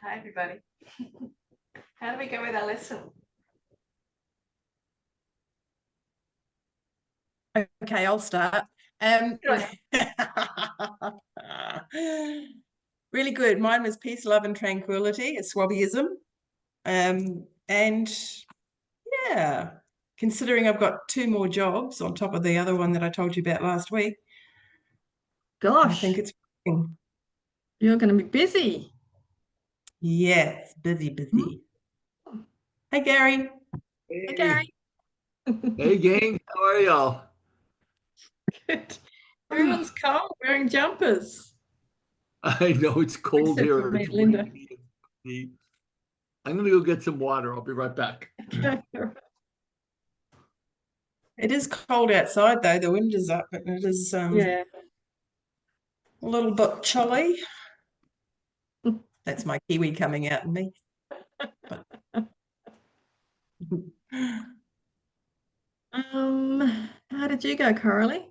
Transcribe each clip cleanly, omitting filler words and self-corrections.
Hi, everybody. How do we go with our lesson? Okay, I'll start. Really good. Mine was peace, love, and tranquility, a Swabbyism. And yeah, considering I've got 2 more jobs on top of the other one that I told you about last week, I Gosh, think it's working. you're going to be busy. Yes, busy. Hey, Gary. Hey, Gary. Hey, gang. How are y'all? Good. Everyone's cold, wearing jumpers. I know it's cold Except for here. me, It's Linda. rainy and windy. I'm gonna go get some water. I'll be right back. It is cold outside, though. The wind is up, and it is Yeah. a little bit chilly. That's my Kiwi coming out in me. How did you go, Coralie?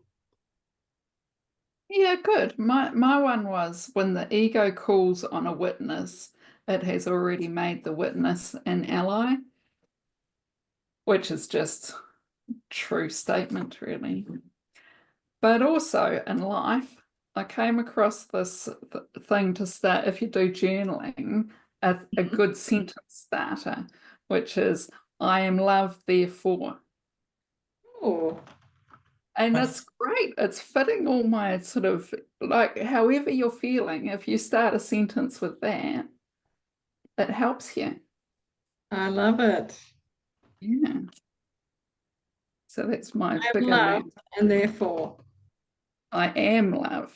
Yeah, good. My one was when the ego calls on a witness, it has already made the witness an ally, which is just true statement, really. But also in life, I came across this thing to start, if you do journaling, a good sentence starter, which is, I am love, therefore. Oh, And it's great. It's fitting all my sort of, like, however you're feeling, if you start a sentence with that, it helps you. I love it. Yeah. So that's my I am bigger loved, learn. and therefore I am love.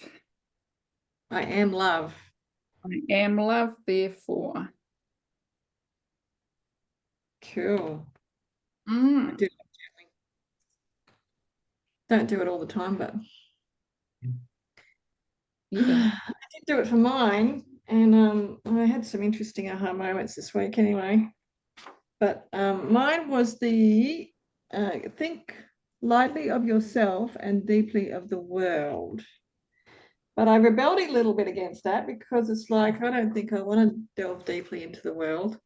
I am love. I am love, therefore. Cool. I Mm. do love journaling. Don't do it all the time, but Yeah. I did do it for mine, and I had some interesting aha moments this week anyway. But mine was the think lightly of yourself and deeply of the world. But I rebelled a little bit against that because it's like, I don't think I want to delve deeply into the world.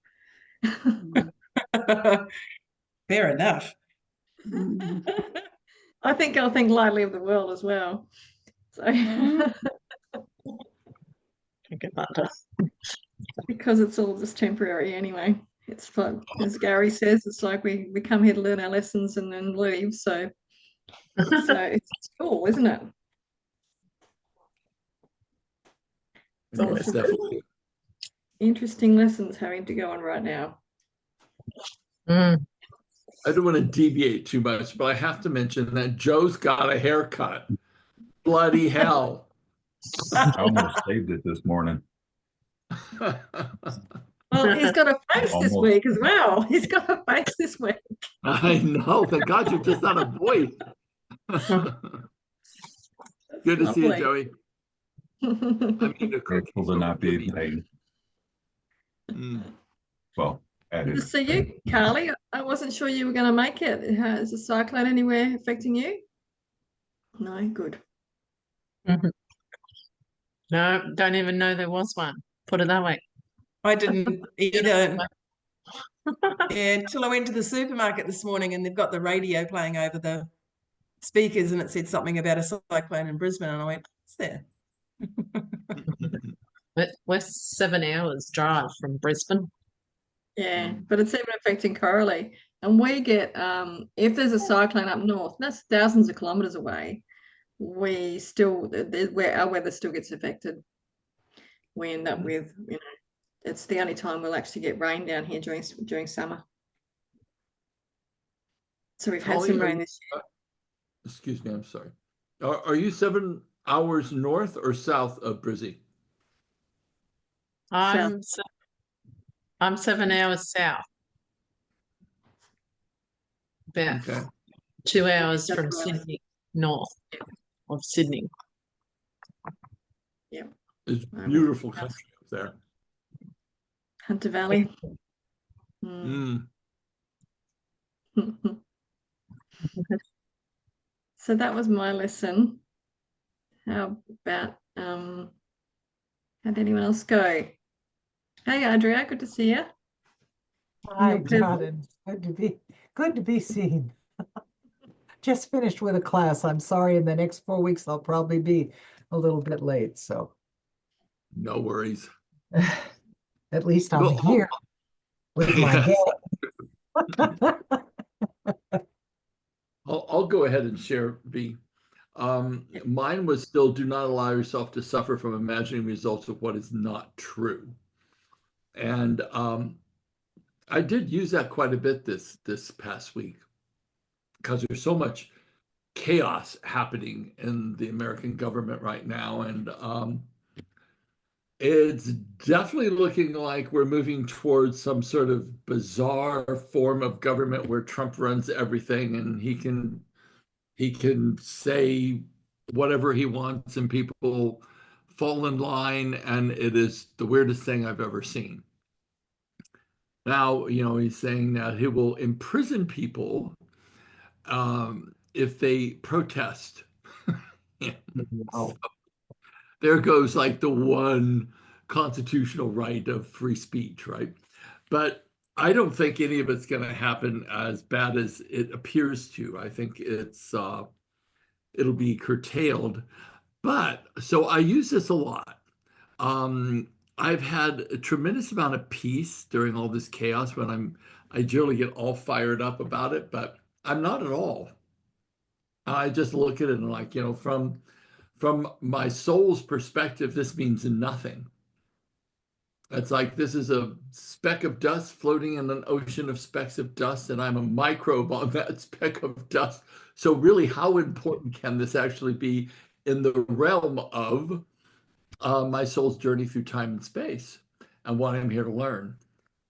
Fair enough. Mm. I think I'll think lightly of the world as well. So because it's all just temporary anyway. It's like, as Gary says, it's like we come here to learn our lessons and then leave. So it's cool, isn't it? Yes, definitely. Interesting lessons having to go on right now. I don't want to deviate too much, but I have to mention that Joe's got a haircut. Bloody hell. I almost saved it this morning. Well, he's got a face this Almost. week as well. He's got a face this week. I know. Thank God you're just not a voice. Good to see you, Joey. I mean, the Grateful to not be late. Well, Good to see you, Carly. I wasn't sure you were going to make it. Is the cyclone anywhere affecting you? No, good. No, don't even know there was one. Put it that way. I didn't either. Yeah, until I went to the supermarket this morning and they've got the radio playing over the speakers and it said something about a cyclone in Brisbane and I went, what's there? We're 7 hours drive from Brisbane. Yeah, but it's even affecting Coralie. And we get, if there's a cyclone up north, that's thousands of kilometres away, we still, where our weather still gets affected. We end up with, it's the only time we'll actually get rain down here during summer. So we've had some rain this year. Excuse me, I'm sorry. Are you 7 hours north or south of Brizzy? I'm 7 hours south. About 2 hours from Sydney, north of Sydney. Yeah. It's beautiful country up there. Hunter Valley. So that was my lesson. How about, how did anyone else go? Hey, Andrea, good to see you. Hi, Your pebble. John, and good to be seen. Just finished with a class. I'm sorry, in the next 4 weeks I'll probably be a little bit late, so No worries. at least I'm Well, here with my yes. gang. I'll go ahead and share, V. Mine was still do not allow yourself to suffer from imagining results of what is not true. And I did use that quite a bit this past week because there's so much chaos happening in the American government right now. And it's definitely looking like we're moving towards some sort of bizarre form of government where Trump runs everything and he can say whatever he wants and people fall in line, and it is the weirdest thing I've ever seen. Now, he's saying that he will imprison people if they protest. Oh, There goes like the one constitutional right of free speech, right? But I don't think any of it's going to happen as bad as it appears to. I think it'll be curtailed. But so I use this a lot. I've had a tremendous amount of peace during all this chaos when I generally get all fired up about it, but I'm not at all. I just look at it and like, from my soul's perspective, this means nothing. It's like this is a speck of dust floating in an ocean of specks of dust, and I'm a microbe on that speck of dust. So really, how important can this actually be in the realm of my soul's journey through time and space and what I'm here to learn?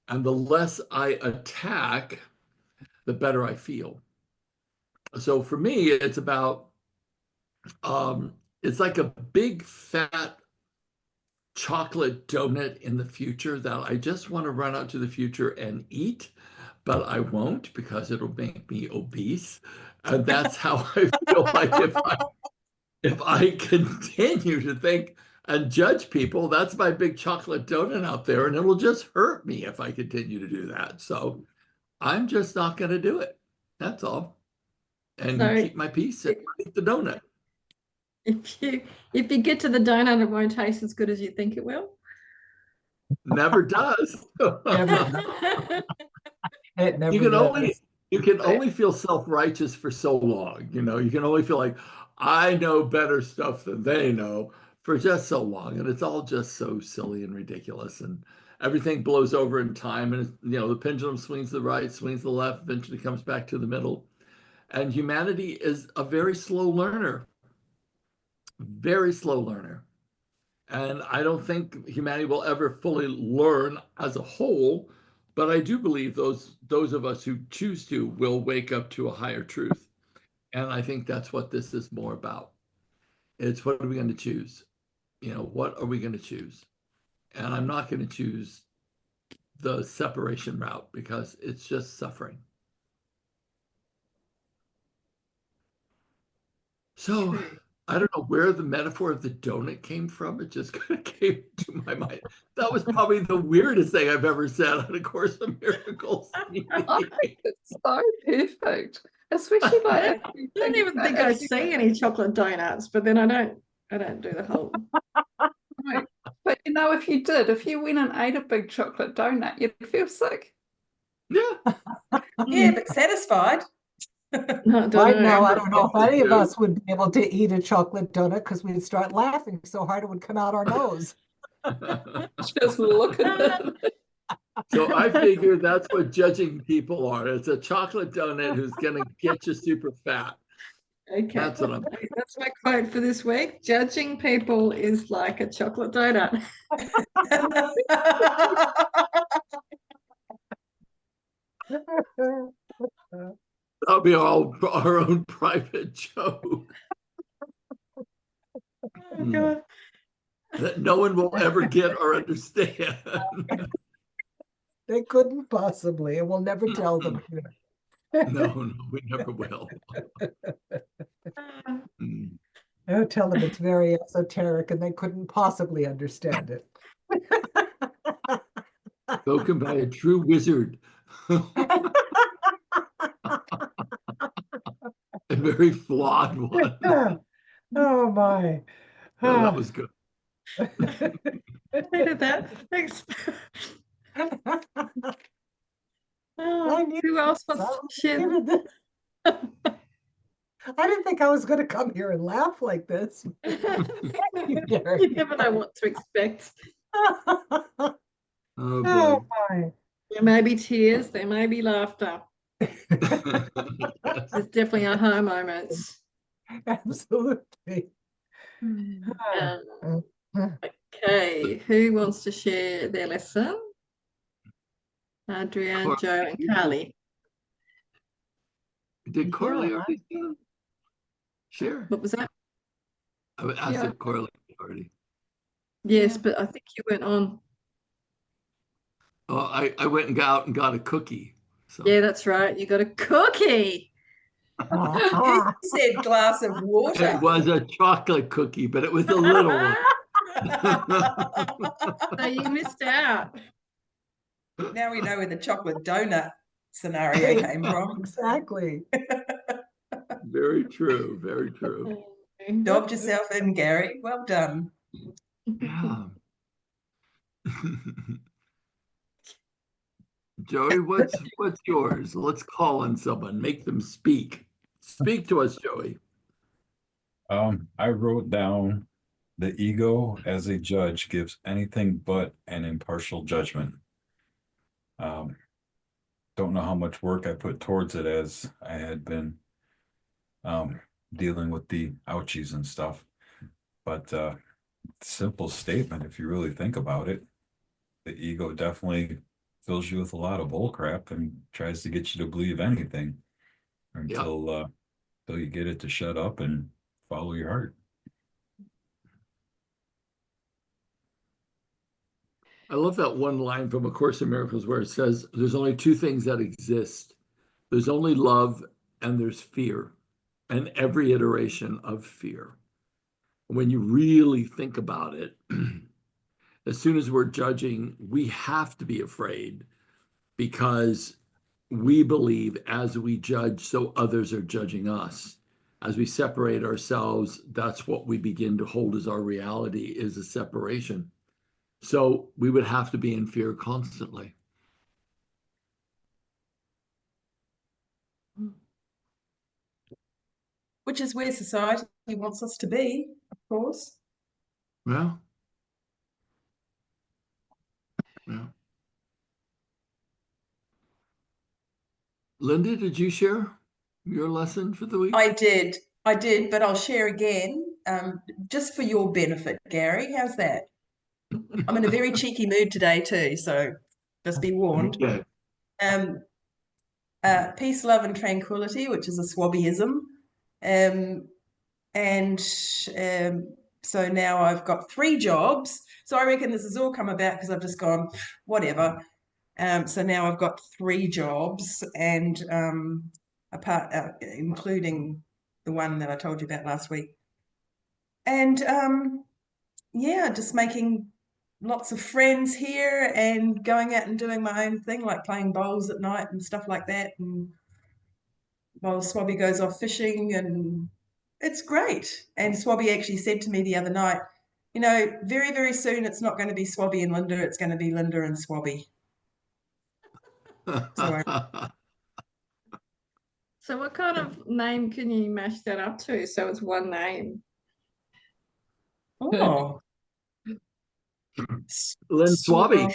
And the less I attack, the better I feel. So for me, it's about it's like a big fat chocolate donut in the future that I just want to run out to the future and eat, but I won't because it'll make me obese. And that's how I feel like if I continue to think and judge people, that's my big chocolate donut out there, and it'll just hurt me if I continue to do that. So I'm just not going to do it. That's all. And So keep my peace and eat the donut. if you get to the donut, it won't taste as good as you think it will. Never does. never, it You never can does. only feel self-righteous for so long. You can only feel like I know better stuff than they know for just so long. And it's all just so silly and ridiculous. And everything blows over in time. And the pendulum swings to the right, swings to the left, eventually comes back to the middle. And humanity is a very slow learner. Very slow learner. And I don't think humanity will ever fully learn as a whole, but I do believe those of us who choose to will wake up to a higher truth. And I think that's what this is more about. It's what are we going to choose? What are we going to choose? And I'm not going to choose the separation route because it's just suffering. So I don't know where the metaphor of the donut came from. It just kind of came to my mind. That was probably the weirdest thing I've ever said on A Course in Miracles. I think it's so perfect, especially I like don't even think I see any chocolate donuts, but then I don't do the whole. Right. But if you went and ate a big chocolate donut, you'd feel sick. Yeah. Yeah, but satisfied. No, Right now, I don't know if any of do. us would be able to eat a chocolate donut because we'd start laughing so hard it would come out our nose. Just look at it. So I figure that's what judging people are. It's a chocolate donut who's going to get you super fat. Okay, That's what I'm. that's my quote for this week. Judging people is like a chocolate donut. That'll be our own private joke Oh, God. that no one will ever get or understand. They couldn't possibly, and we'll never tell them. No, we never will. Mm. I'll tell them it's very esoteric and they couldn't possibly understand it. Spoken by a true wizard. A very flawed one. Oh my. No, that was good. I hated that. Thanks. I knew Who else this. wants I to share? needed this. I didn't think I was going to come here and laugh like this. You Gary. never know what to expect. Oh Oh boy. my. There may be tears, there may be laughter. There's definitely aha moments. Absolutely. Okay, who wants to share their lesson? Adrian, Cor- Joe, and Carly. Did Corley Yeah, already share? What was that? I asked Yeah. if Corley already. Yes, Yeah. but I think you went on. Oh, I went and got out and got a cookie. So Yeah, that's right. You got a cookie. Who said glass of water? it was a chocolate cookie, but it was a little one. So you missed out. Now we know where the chocolate donut scenario came from. exactly. Very true. Very true. Dobbed yourself in, Gary. Well done. Yeah. Joey, what's yours? Let's call on someone. Make them speak. Speak to us, Joey. I wrote down the ego as a judge gives anything but an impartial judgment. Don't know how much work I put towards it as I had been dealing with the ouchies and stuff. But simple statement, if you really think about it, the ego definitely fills you with a lot of bull crap and tries to get you to believe anything until you get it to shut up and follow your heart. I love that one line from A Course in Miracles where it says, there's only two things that exist. There's only love and there's fear, and every iteration of fear. When you really think about it, as soon as we're judging, we have to be afraid because we believe as we judge, so others are judging us. As we separate ourselves, that's what we begin to hold as our reality, is a separation. So we would have to be in fear constantly. Which is where society wants us to be, of course. Yeah. Yeah. Linda, did you share your lesson for the week? I did, but I'll share again, just for your benefit, Gary. How's that? I'm in a very cheeky mood today too, so just be warned. Okay. Peace, love, and tranquility, which is a Swabbyism. So now I've got 3 jobs. So I reckon this has all come about because I've just gone, whatever. So now I've got 3 jobs, and including the one that I told you about last week. And yeah, just making lots of friends here and going out and doing my own thing, like playing bowls at night and stuff like that. And while Swabby goes off fishing, and it's great. And Swabby actually said to me the other night, you know, very, very soon it's not going to be Swabby and Linda, it's going to be Linda and Swabby. So what kind of name can you mash that up to so it's one name? Oh. Lynn Swabby.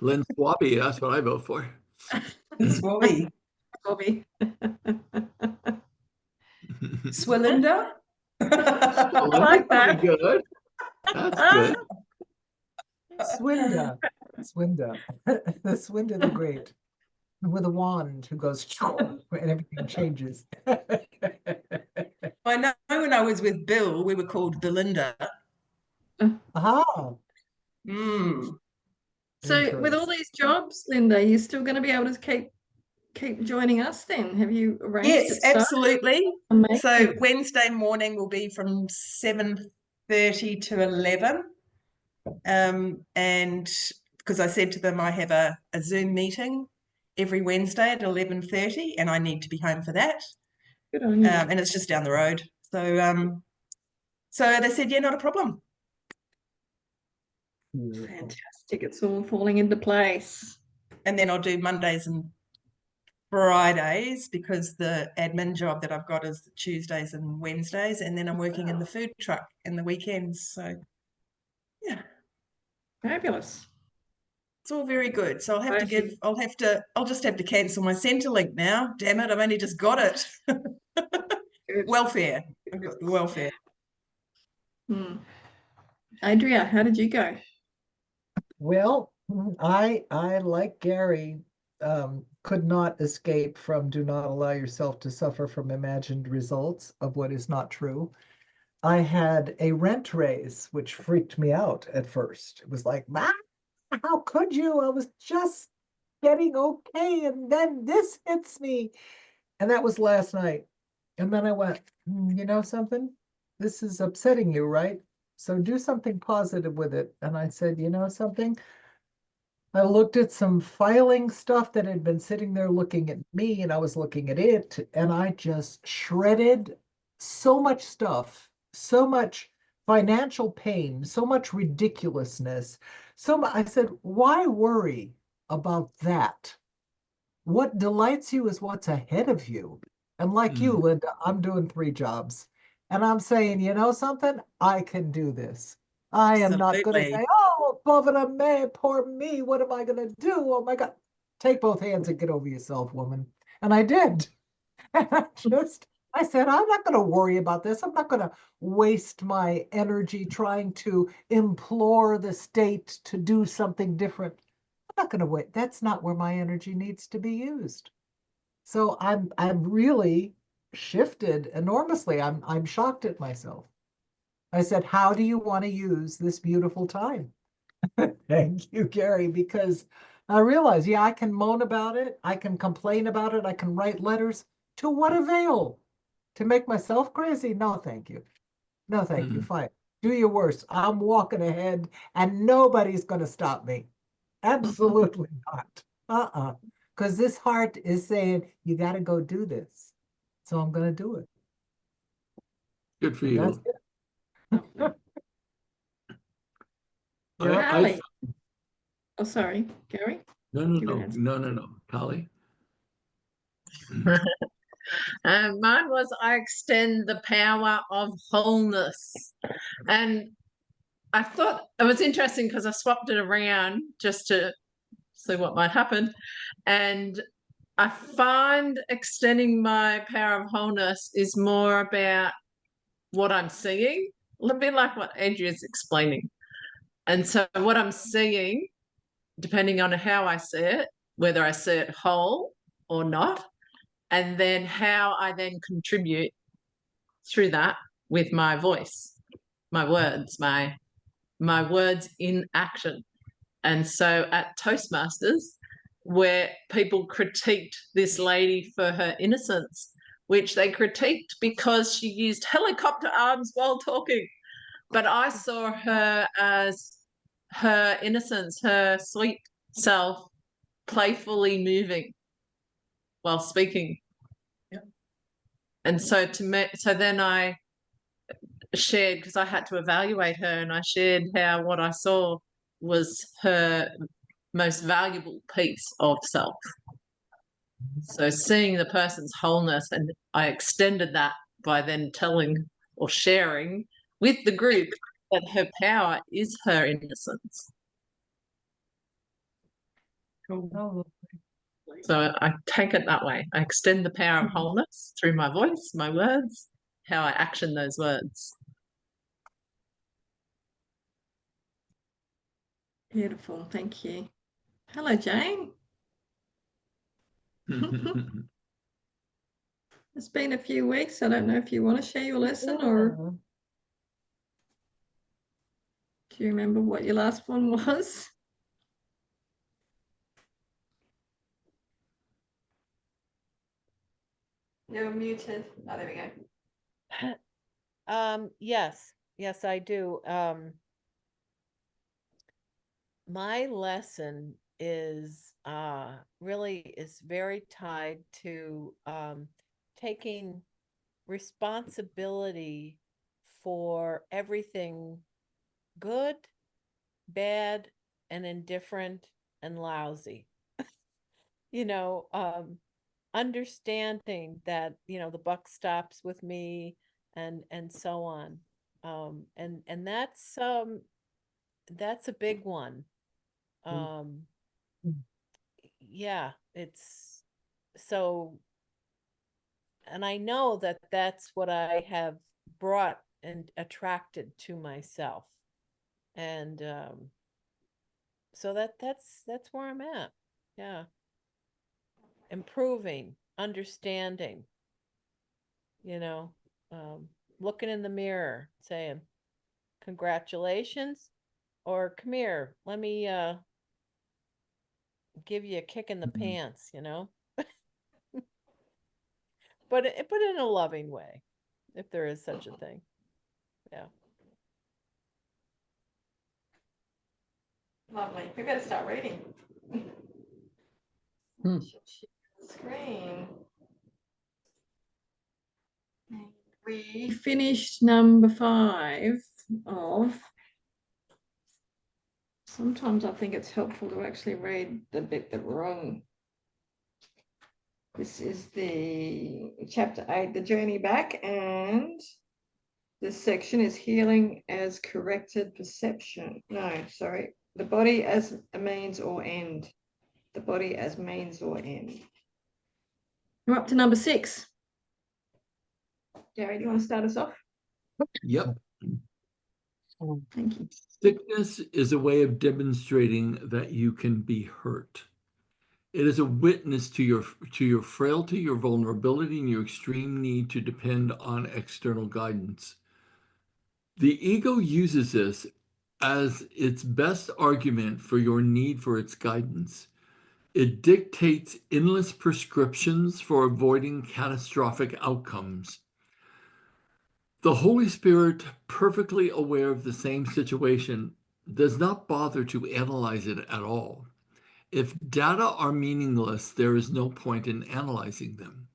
Lynn Swabby, that's what I vote for. Swabby. Bobby. Swillinda? I like that. Good. That's good. Swinda. The Swinda the Great. With a wand who goes and everything changes. I know when I was with Bill, we were called Belinda. Aha. So with all these jobs, Linda, you're still going to be able to keep joining us then? Have you arranged Yes, it so? absolutely. Amazing. So Wednesday morning will be from 7:30 to 11. And because I said to them I have a Zoom meeting every Wednesday at 11:30 and I need to be home for that. Good on you. And it's just down the road. So they said, yeah, not a problem. Fantastic. It's all falling into place. And then I'll do Mondays and Fridays because the admin job that I've got is Tuesdays and Wednesdays, and then I'm working in the food truck in the weekends. So yeah, Fabulous. it's all very good. So I'll just have to cancel my Centrelink now. Damn it, I've only just got it. Welfare. I've got the welfare. Adria, how did you go? Well, I like Gary, could not escape from do not allow yourself to suffer from imagined results of what is not true. I had a rent raise, which freaked me out at first. It was like, how could you? I was just getting okay, and then this hits me. And that was last night. And then I went, you know something? This is upsetting you, right? So do something positive with it. And I said, you know something? I looked at some filing stuff that had been sitting there looking at me, and I was looking at it, and I just shredded so much stuff, so much financial pain, so much ridiculousness. I said, why worry about that? What delights you is what's ahead of you. And like you, Linda, I'm doing 3 jobs. And I'm saying, you know something? I can do this. I am not going to Absolutely. say, oh, Bovana me, poor me. What am I going to do? Oh my God. Take both hands and get over yourself, woman. And I did. And I said, I'm not going to worry about this. I'm not going to waste my energy trying to implore the state to do something different. I'm not going to wait. That's not where my energy needs to be used. So I've really shifted enormously. I'm shocked at myself. I said, how do you want to use this beautiful time? Thank you, Gary, because I realize, yeah, I can moan about it. I can complain about it. I can write letters. To what avail? To make myself crazy? No, thank you. No, thank you. Fine. Do your worst. I'm walking ahead and nobody's going to stop me. Absolutely not. Because this heart is saying, you got to go do this. So I'm going to do it. Good for That's you. it. Carly. Oh, sorry, Gary. No. Carly. Mine was I extend the power of wholeness. And I thought it was interesting because I swapped it around just to see what might happen. And I find extending my power of wholeness is more about what I'm seeing, a little bit like what Adria's explaining. And so what I'm seeing, depending on how I see it, whether I see it whole or not, and then how I then contribute through that with my voice, my words, my words in action. And so at Toastmasters, where people critiqued this lady for her innocence, which they critiqued because she used helicopter arms while talking. But I saw her as her innocence, her sweet self, playfully moving while speaking. Yep. And so then I shared, because I had to evaluate her, and I shared how what I saw was her most valuable piece of self. So seeing the person's wholeness, and I extended that by then telling or sharing with the group that her power is her innocence. Oh, So I take it that way. I extend the power of wholeness through my voice, my words, how I action those words. Beautiful. Thank you. Hello, Jane. It's been a few weeks. I don't know if you want to share your lesson or do you remember what your last one was? You're muted. Oh, there we go. Yes, I do. my lesson is really is very tied to taking responsibility for everything good, bad, and indifferent and lousy. You know, understanding that, you know, the buck stops with me and so on. And that's a big one. Um yeah, it's so, and I know that that's what I have brought and attracted to myself. And so that's where I'm at. Yeah. Improving, understanding, you know, looking in the mirror, saying, congratulations, or come here, let me give you a kick in the pants, you know? But in a loving way, if there is such a thing. Yeah. Lovely. We better start reading. Hmm. Screen. And we finished number 5 of. Sometimes I think it's helpful to actually read the bit that we're on. This is the chapter 8, the journey back, and this section is healing as corrected perception. No, sorry. The body as a means or end. The body as means or end. We're up to number 6. Gary, do you want to start us off? Yep. Thank you. Sickness is a way of demonstrating that you can be hurt. It is a witness to your frailty, your vulnerability, and your extreme need to depend on external guidance. The ego uses this as its best argument for your need for its guidance. It dictates endless prescriptions for avoiding catastrophic outcomes. The Holy Spirit, perfectly aware of the same situation, does not bother to analyze it at all. If data are meaningless, there is no point in analyzing them.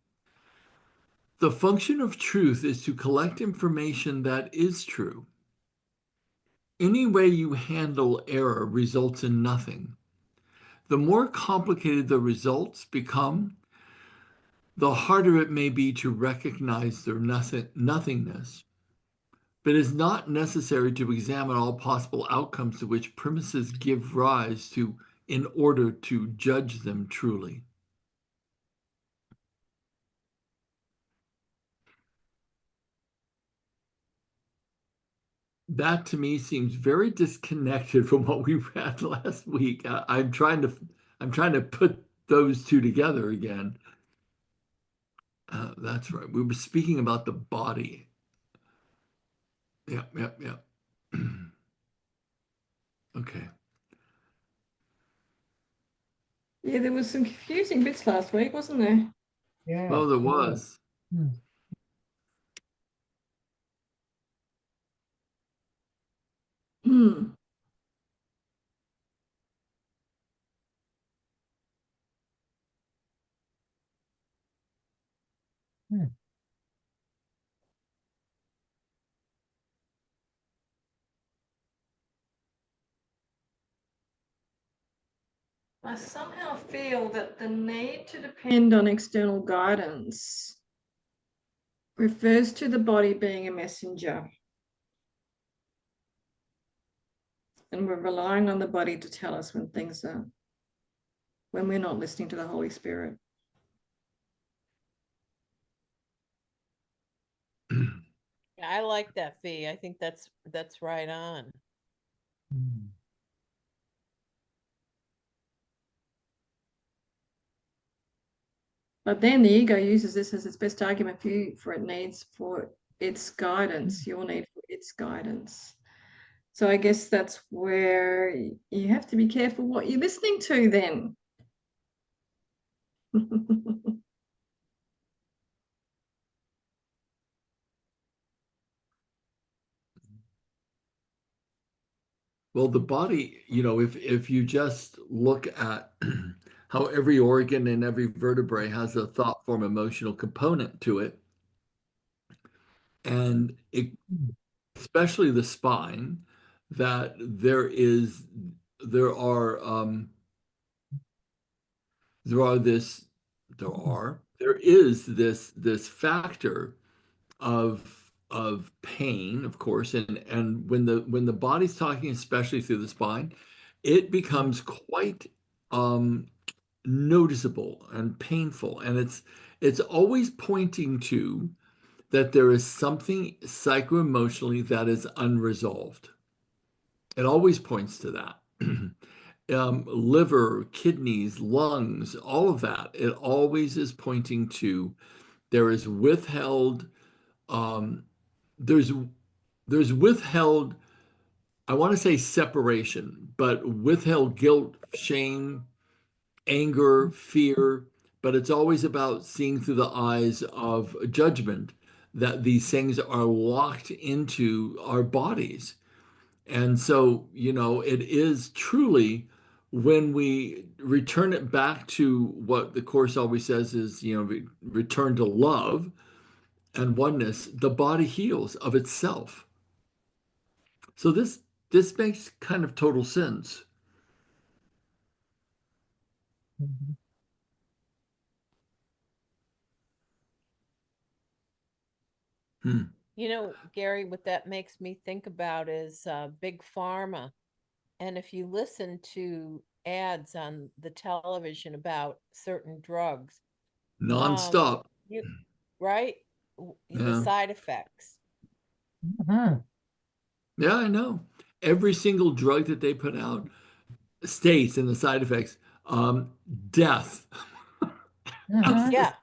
The function of truth is to collect information that is true. Any way you handle error results in nothing. The more complicated the results become, the harder it may be to recognize their nothingness. But it is not necessary to examine all possible outcomes to which premises give rise to in order to judge them truly. That to me seems very disconnected from what we read last week. I'm trying to put those two together again. That's right. We were speaking about the body. Yep. Okay. Yeah, there was some confusing bits last week, wasn't there? Yeah. Well, there was. Hmm. Hmm. Hmm. I somehow feel that the need to depend on external guidance refers to the body being a messenger. And we're relying on the body to tell us when when we're not listening to the Holy Spirit. Yeah, I like that, Fee. I think that's right on. Hmm. But then the ego uses this as its best argument for its guidance, your need for its guidance. So I guess that's where you have to be careful what you're listening to then. Well, the body, if you just look at how every organ and every vertebrae has a thought form emotional component to it, and especially the spine, that there are there are this there is this factor of pain, of course, and when the body's talking, especially through the spine, it becomes quite um, noticeable and painful, and it's always pointing to that there is something psycho-emotionally that is unresolved. It always points to that. Liver, kidneys, lungs, all of that. It always is pointing to there is withheld. Um, there's there's withheld. I want to say separation, but withheld guilt, shame, anger, fear. But it's always about seeing through the eyes of judgment that these things are locked into our bodies. And so, it is truly when we return it back to what the Course always says is, return to love and oneness, the body heals of itself. So this makes kind of total sense. Mhm. Hmm. You know, Gary, what that makes me think about is big pharma. And if you listen to ads on the television about certain drugs, Nonstop. you right, the Yeah. side effects. Mhm. Yeah, I know. Every single drug that they put out states in the side effects, death. Mhm. Yeah,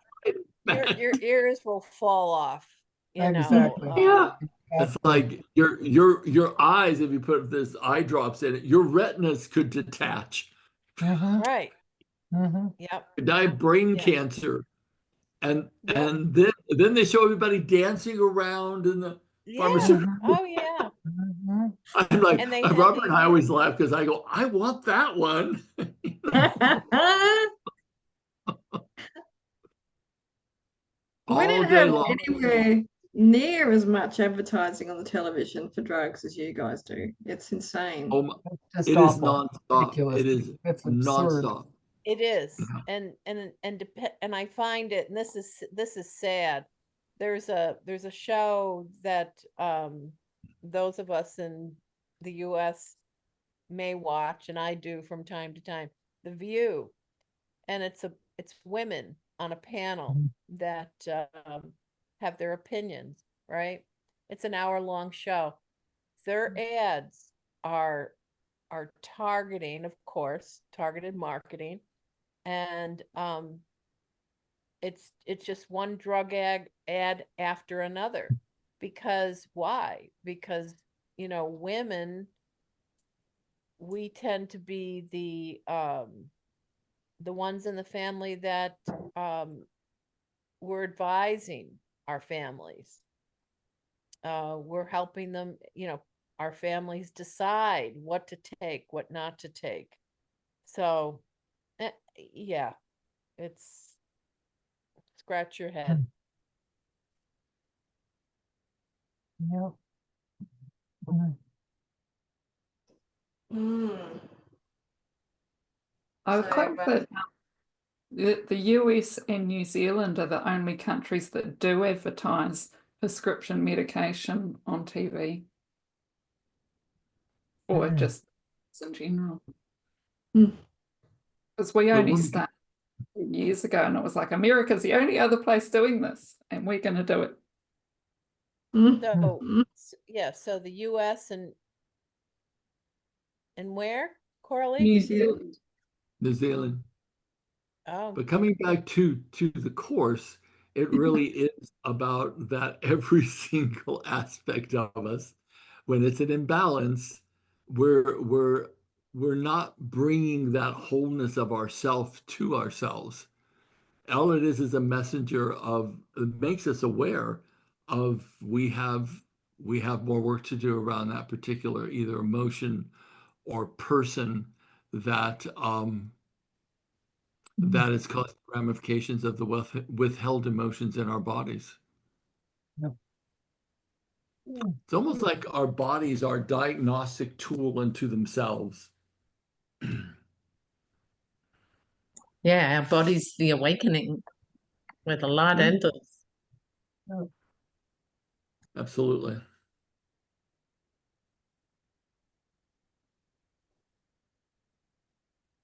Man. your ears will fall off. Exactly. Yeah. It's Exactly. like your eyes, if you put this eye drops in it, your retinas could detach. Mhm. right. Mhm. Yep. Could die of brain Yeah. cancer. And Yep. then they show everybody dancing around in the Yeah. pharmaceutical. Mhm. Oh yeah. Mhm. I'm like, And they have Robert and these. I always laugh because I go, I want that one. We All don't day have long. anywhere near as much advertising on the television for drugs as you guys do. It's insane. Oh, It's just it is awful. nonstop. Ridiculous. It is It's absurd. nonstop. It is, Yeah. and I find it, and this is sad. There's a show that those of us in the U.S. may watch, and I do from time to time. The View, and it's women on a panel Mhm. that have their opinions, right? It's an hour-long show. Their ads are are targeting, of course, targeted marketing, and it's just one drug ad after another. Because why? Because women, we tend to be the ones in the family that we're advising our families. We're helping them, our families decide what to take, what not to take. So yeah, it's scratch your head. Yep. Mhm. Mm. I So, would quote that the US and New Zealand are the only countries that do advertise prescription medication on TV or Mhm. just in general. Mm. Because we But only when started years ago and it was like America's the only other place doing this and we're going to do it. So mm. yeah, so the US and where, Coralie? New Zealand. New Zealand. Oh, But coming back to the Course, it really is about that every single aspect of us. When it's an imbalance, we're we're we're not bringing that wholeness of ourself to ourselves. All it is a messenger of, it makes us aware of we have more work to do around that particular either emotion or person that that is causing ramifications of the withheld emotions in our bodies. It's almost like our bodies are diagnostic tool unto themselves. Yeah, our body's the awakening where the light Yeah. enters. Absolutely.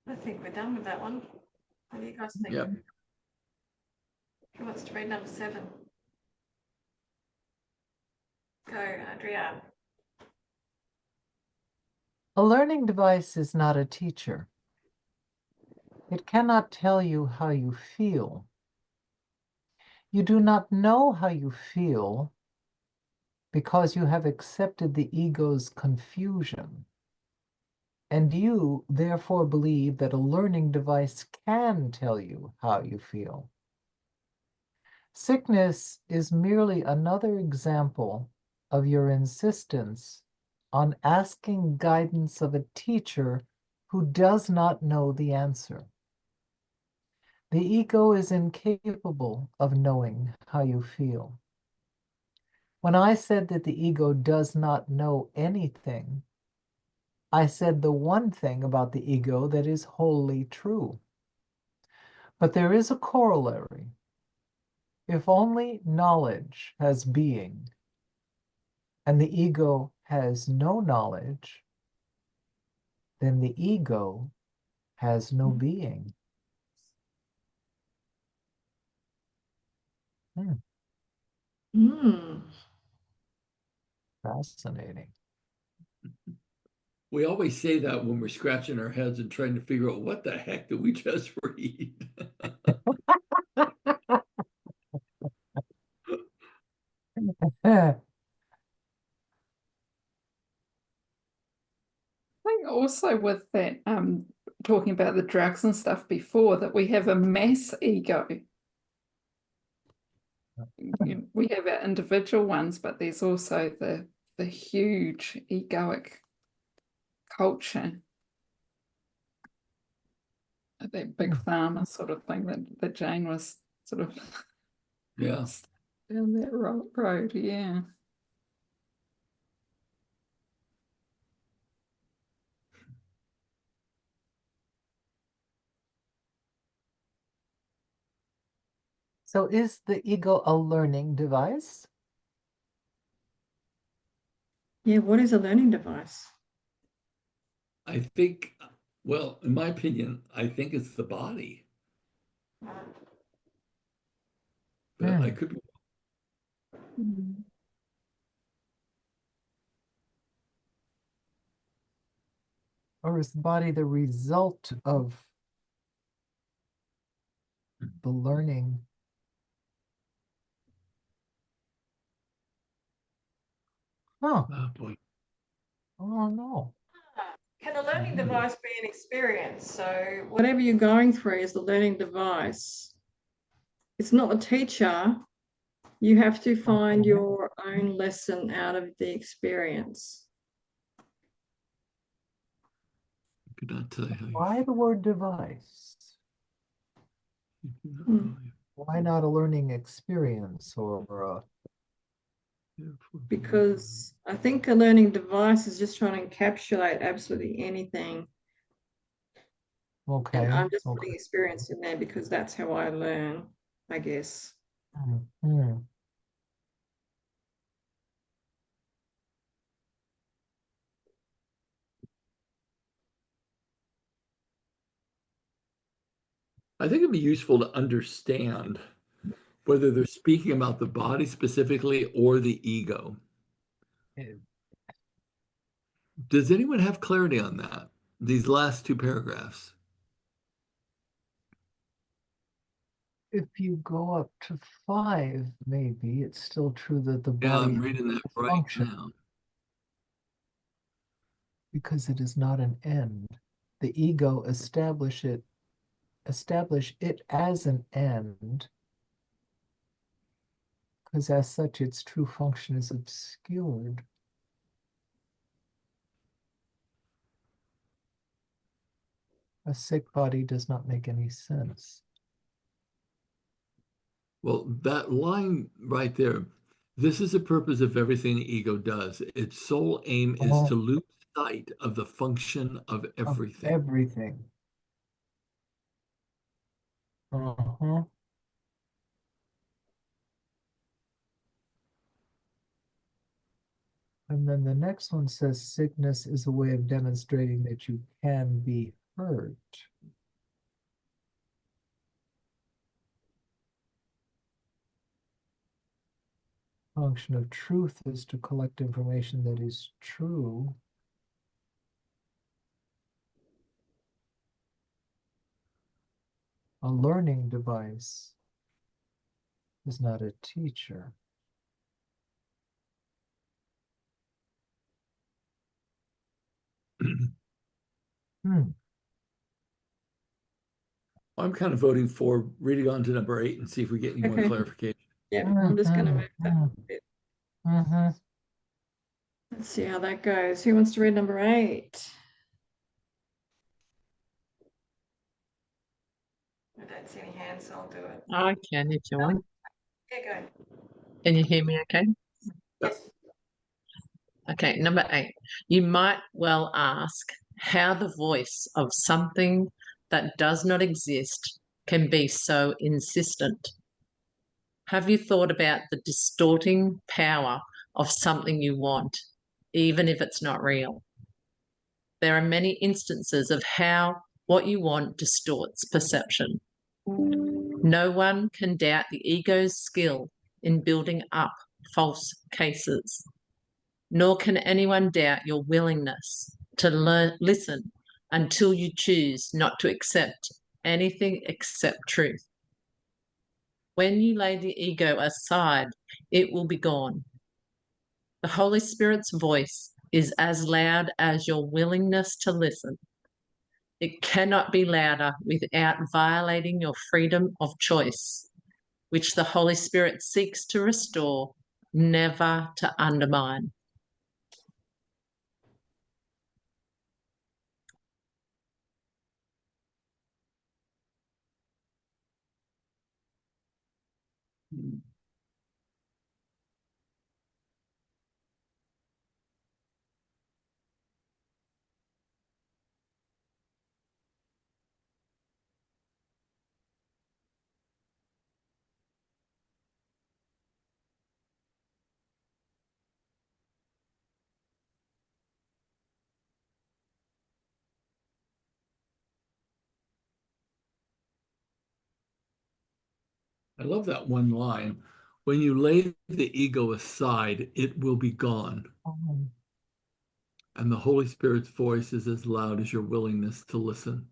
I think we're done with that one. What do you guys think? Yep. Who wants to read number 7? Go, Andrea. A learning device is not a teacher. It cannot tell you how you feel. You do not know how you feel because you have accepted the ego's confusion. And you therefore believe that a learning device can tell you how you feel. Sickness is merely another example of your insistence on asking guidance of a teacher who does not know the answer. The ego is incapable of knowing how you feel. When I said that the ego does not know anything, I said the one thing about the ego that is wholly true. But there is a corollary. If only knowledge has being, and the ego has no knowledge, then the ego has no being. Fascinating. We always say that when we're scratching our heads and trying to figure out what the heck did we just read? I think also with that, talking about the drugs and stuff before, that we have a mass ego. We have our individual ones, but there's also the huge egoic culture, that big pharma sort of thing that Jane was sort of Yeah. down that road, yeah. So is the ego a learning device? Yeah, what is a learning device? I think, well, in my opinion, I think it's the body. But I could be. Or is the body the result of the learning? Huh. Oh boy. Oh no. Can a learning device be an experience? So whatever you're going through is the learning device. It's not a teacher. You have to find Okay. your own lesson out of the experience. I could not tell you how you Why the word device? Why not a learning experience or Because I think a learning device is just trying to encapsulate absolutely anything. okay? And I'm just Okay. putting experience in there because that's how I learn, I guess. Hmm. I think it'd be useful to understand whether they're speaking about the body specifically or the ego. Does anyone have clarity on that? These last 2 paragraphs. If you go up to 5, maybe it's still true that the Yeah, body I'm reading that right function now. because it is not an end. The ego establish it as an end, because as such its true function is obscured. A sick body does not make any sense. Well, that line right there, this is the purpose of everything the ego does. Its sole aim is to lose sight of the function of everything. Everything. Uh-huh. And then the next one says sickness is a way of demonstrating that you can be hurt. Function of truth is to collect information that is true. A learning device is not a teacher. Hmm. I'm kind of voting for reading on to number 8 and see if we get any more Okay. clarification. Yeah, I'm just going to move that a bit. Mm-hmm. Let's see how that goes. Who wants to read number 8? I don't see any hands, so I'll do it. I can if you want. Yeah, go. Can you hear me okay? Yes. Okay, number 8. You might well ask how the voice of something that does not exist can be so insistent. Have you thought about the distorting power of something you want, even if it's not real? There are many instances of how what you want distorts perception. No one can doubt the ego's skill in building up false cases, nor can anyone doubt your willingness to listen until you choose not to accept anything except truth. When you lay the ego aside, it will be gone. The Holy Spirit's voice is as loud as your willingness to listen. It cannot be louder without violating your freedom of choice, which the Holy Spirit seeks to restore, never to undermine. I love that one line. When you lay the ego aside, it will be gone. And the Holy Spirit's voice is as loud as your willingness to listen.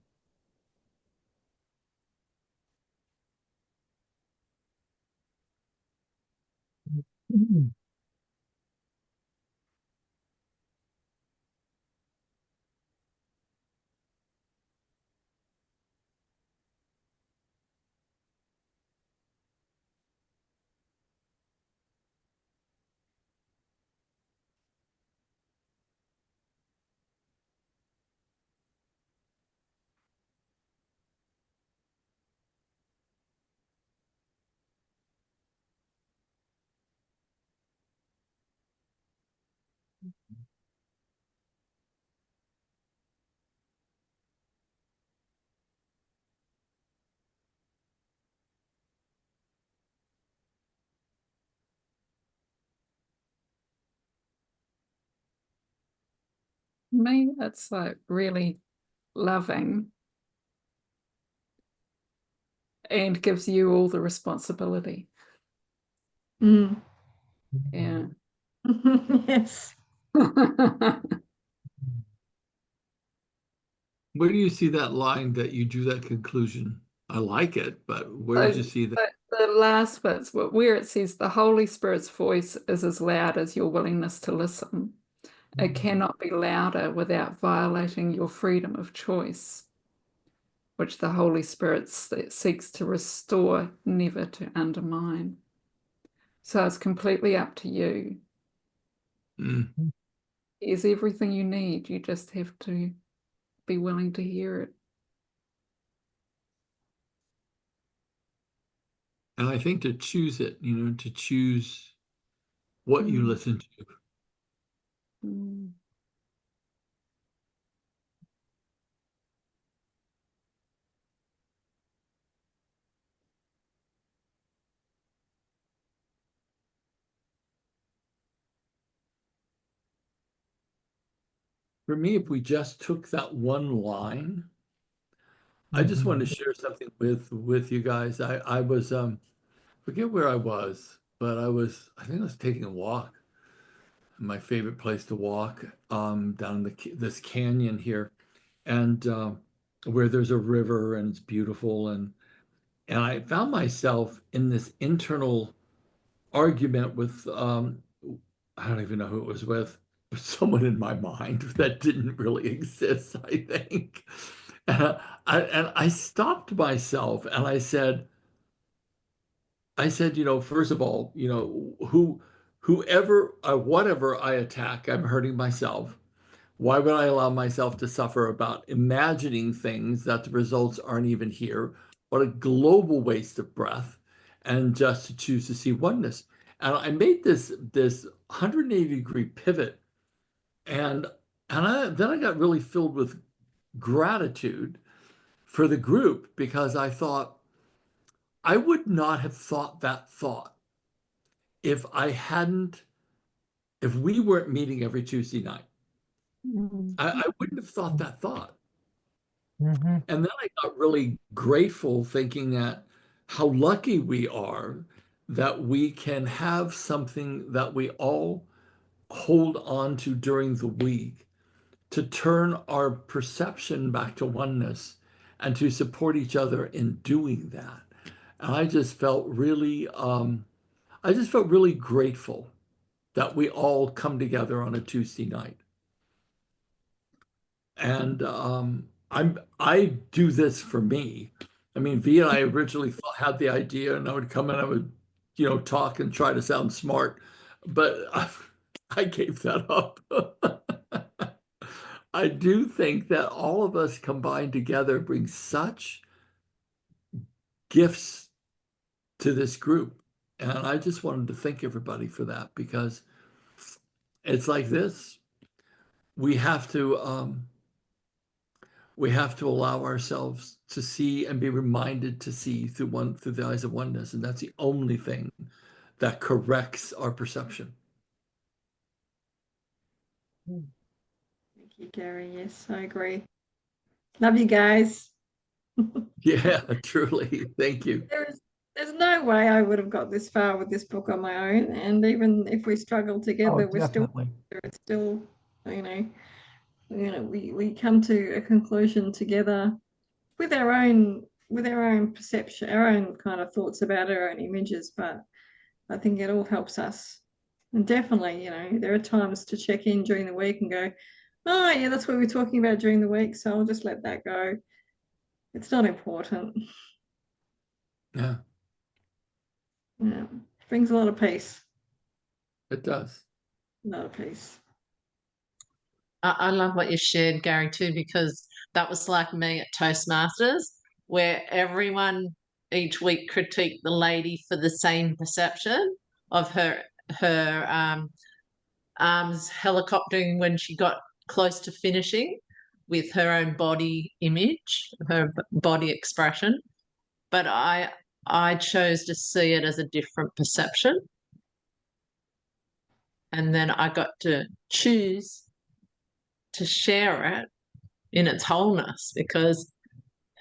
Me, it's like really loving and gives you all the responsibility. Mm. Yeah. Yes. Where do you see that line that you drew that conclusion? I like it, but where did you see that? The last bit's where it says the Holy Spirit's voice is as loud as your willingness to listen. It cannot be louder without violating your freedom of choice, which the Holy Spirit seeks to restore, never to undermine. So it's completely up to you. Mm. Here's everything you need. You just have to be willing to hear it. And I think to choose it, to choose what you listen to. Mm. For me, if we just took that one line, I just wanted to share something with you guys. I was forget where I was, but I think I was taking a walk. My favorite place to walk down this canyon here, and where there's a river and it's beautiful, and I found myself in this internal argument with I don't even know who it was with, but someone in my mind that didn't really exist, I think. And I stopped myself and I said, first of all, whoever, whatever I attack, I'm hurting myself. Why would I allow myself to suffer about imagining things that the results aren't even here? What a global waste of breath, and just to choose to see oneness. And I made this 180-degree pivot, and then I got really filled with gratitude for the group because I thought I would not have thought that thought if if we weren't meeting every Tuesday night. I wouldn't have thought that thought. Mhm. And then I got really grateful thinking that how lucky we are that we can have something that we all hold on to during the week to turn our perception back to oneness and to support each other in doing that. And I just felt really grateful that we all come together on a Tuesday night. And I do this for me. I mean, V and I originally had the idea, and I would come and I would, talk and try to sound smart, but I gave that up. I do think that all of us combined together bring such gifts to this group. And I just wanted to thank everybody for that because it's like this. We have to allow ourselves to see and be reminded to see through the eyes of oneness, and that's the only thing that corrects our perception. Thank you, Gary. Yes, I agree. Love you guys. Yeah, truly. Thank you. There's no way I would have got this far with this book on my own. And even if we struggle together, Oh, we're still definitely. it's still, we come to a conclusion together with our own perception, our own kind of thoughts about our own images. But I think it all helps us. And definitely, there are times to check in during the week and go, oh yeah, that's what we were talking about during the week. So I'll just let that go. It's not important. Yeah, Yeah. It brings a lot of peace. it does. A lot of peace. I love what you shared, Gary, too, because that was like me at Toastmasters, where everyone each week critiqued the lady for the same perception of her arms helicoptering when she got close to finishing with her own body image, her body expression. But I chose to see it as a different perception. And then I got to choose to share it in its wholeness, because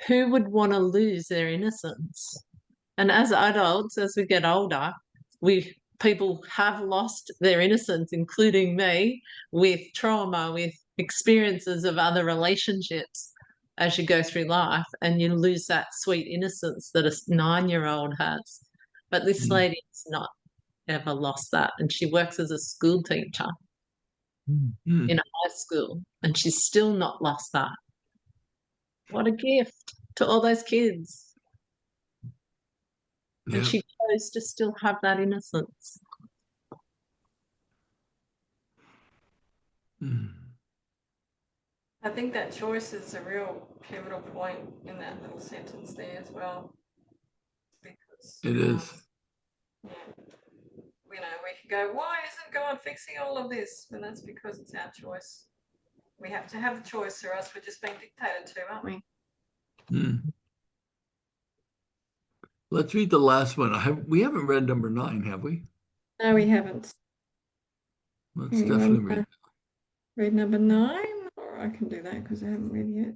who would want to lose their innocence? And as adults, as we get older, people have lost their innocence, including me, with trauma, with experiences of other relationships as you go through life, and you lose that sweet innocence that a 9-year-old has. But this lady has not ever lost that, and she works as a school teacher in a high school, and she's still not lost that. What a gift to all those kids. Yeah. And she chose to still have that innocence. I think that choice is a real pivotal point in that little sentence there as well. Because It is. You know, we can go, why isn't God fixing all of this? And that's because it's our choice. We have to have the choice, or else we're just being dictated to, aren't we? Hmm. Let's read the last one. We haven't read number 9, have we? No, we haven't. Let's Anyone definitely read. read number 9? Or I can do that because I haven't read yet.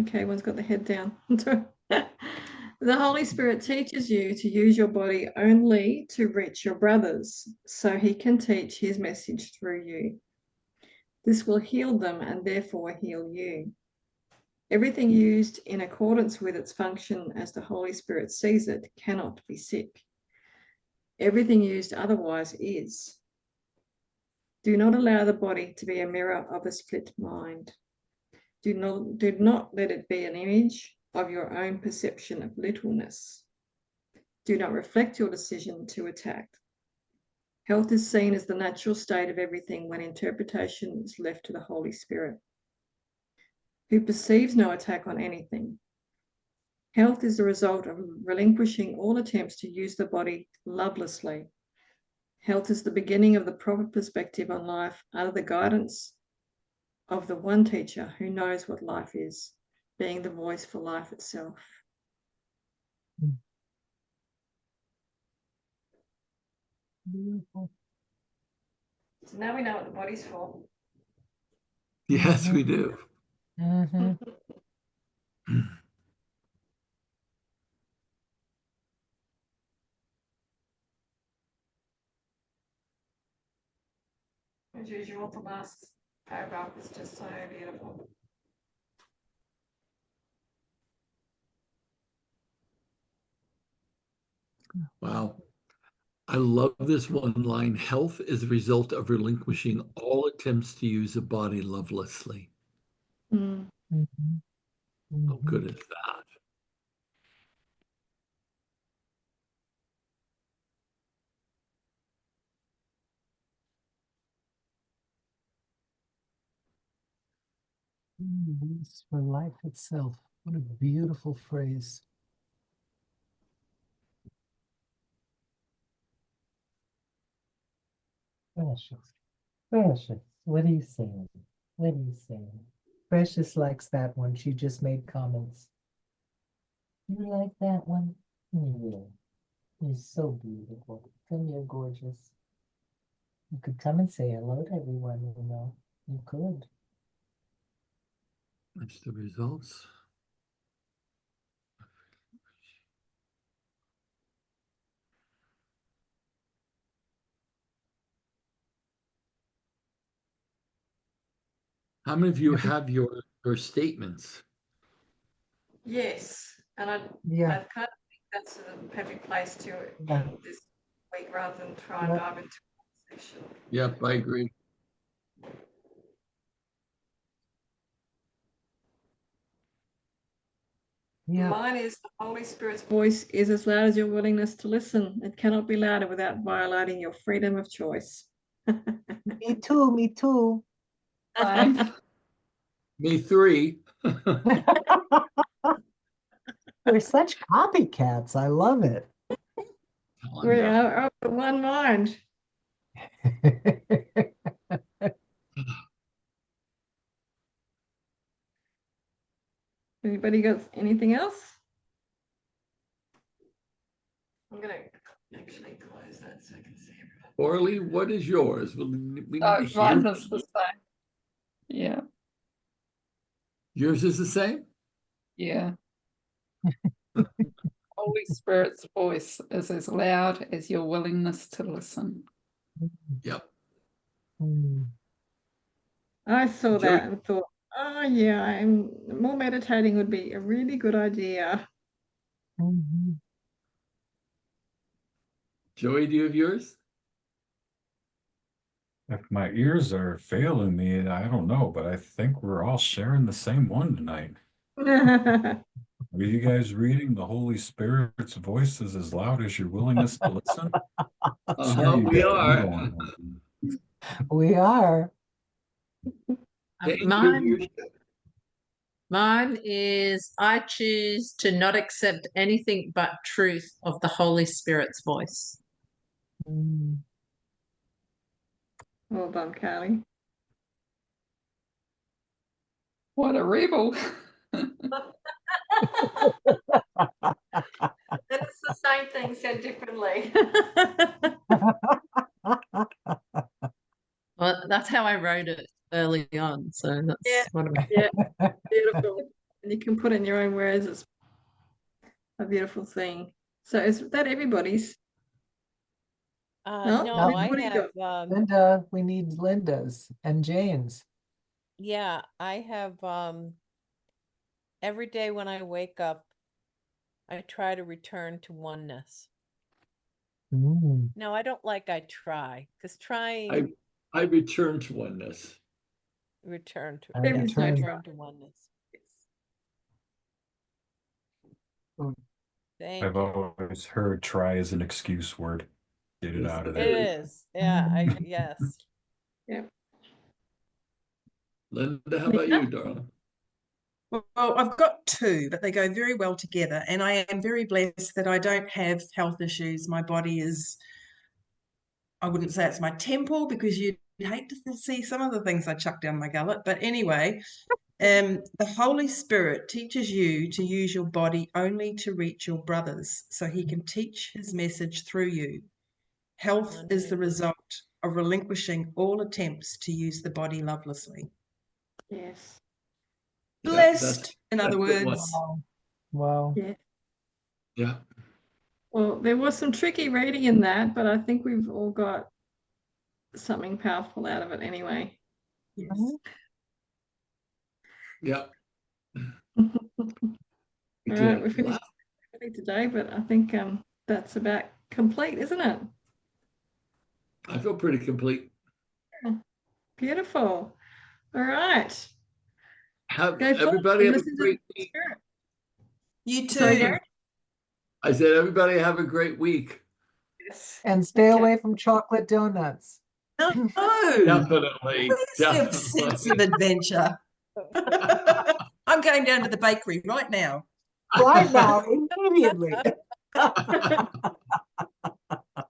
Okay, one's got the head down. The Holy Spirit teaches you to use your body only to reach your brothers, so he can teach his message through you. This will heal them and therefore heal you. Everything used in accordance with its function as the Holy Spirit sees it cannot be sick. Everything used otherwise is. Do not allow the body to be a mirror of a split mind. Do not let it be an image of your own perception of littleness. Do not reflect your decision to attack. Health is seen as the natural state of everything when interpretation is left to the Holy Spirit, who perceives no attack on anything. Health is the result of relinquishing all attempts to use the body lovelessly. Health is the beginning of the proper perspective on life under the guidance of the one teacher who knows what life is, being the voice for life itself. Beautiful. So now we know what the body's for. Yes, we do. Mhm. As usual, the last paragraph is just so beautiful. Wow. I love this one line. Health is the result of relinquishing all attempts to use a body lovelessly. Mm. Mhm. How Mhm. good is that? Use for life itself. What a beautiful phrase. Precious. Precious. What are you saying? What are you saying? Precious likes that one. She just made comments. You like that one? Yeah. You're so beautiful. Come here, gorgeous. You could come and say hello to everyone, you know. You could. That's the results. How many of you have your statements? Yes, and I Yeah. kind of think that's the perfect place to Yeah. end this week rather than try and Yeah. dive into a section. Yep, I agree. Yeah. Mine is the Holy Spirit's voice is as loud as your willingness to listen. It cannot be louder without violating your freedom of choice. Me too. Me too. Same. Me 3. We're such copycats. I love it. We are of one mind. Anybody got anything else? I'm going to actually close that so I can see everybody. Orly, what is yours? We need Oh, to hear. mine is the same. Yeah, Yours is the same? yeah. Holy Spirit's voice is as loud as your willingness to listen. Yep. I saw Joey- that and thought, oh yeah, more meditating would be a really good idea. Joey, do you have yours? If my ears are failing me, I don't know, but I think we're all sharing the same one tonight. Are you guys reading the Holy Spirit's voice is as loud as your willingness to listen? Sure you We got are. another one. We are. Jane, do you have Mine, yours? Mine is I choose to not accept anything but truth of the Holy Spirit's voice. Mm. Well done, Carly. What a rebel. It's the same thing said differently. Well, that's how I wrote it early on. So that's Yeah. what I Yeah, beautiful. And you can put in your own words. It's a beautiful thing. So is that everybody's? No? No, No. I What do you have, Linda, we need Linda's and Jane's. yeah, I have, every day when I wake up, I try to return to oneness. Mm. No, I don't like I try, because trying, I return to oneness. return to, I yes, return. return to oneness. Thank I've you. always heard try as an excuse word. Get it Yes, out of It there. is, yeah, yes. Yeah. Linda, how about you, darling? Well, I've got two, but they go very well together. And I am very blessed that I don't have health issues. My body is, I wouldn't say it's my temple because you'd hate to see some of the things I chuck down my gullet. But anyway, the Holy Spirit teaches you to use your body only to reach your brothers so he can teach his message through you. Health is the result of relinquishing all attempts to use the body lovelessly. Yes. Yeah, Blessed, in other that's good one. words. Wow. Yeah. Yeah. Well, there was some tricky reading in that, but I think we've all got something powerful out of it anyway. Yes. Yeah. All We right, did. we finished today, but I think that's about complete, isn't it? I feel pretty complete. Beautiful. All right. Have Go forth everybody and have a listen to great the week. Spirit. You Sorry, too. Gary? I said everybody have a great week. Yes. And stay Okay. away from chocolate donuts. No, Definitely. please have a sense of adventure. I'm going down to the bakery right now. Right now, immediately.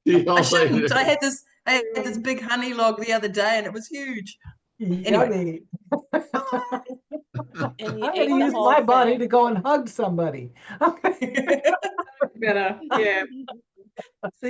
See y'all I shouldn't. later. I had this big honey log the other day and it was huge. Anyway. Yummy. And you I'm ate going to the use whole my body thing. to go and hug somebody. Better. Yeah. See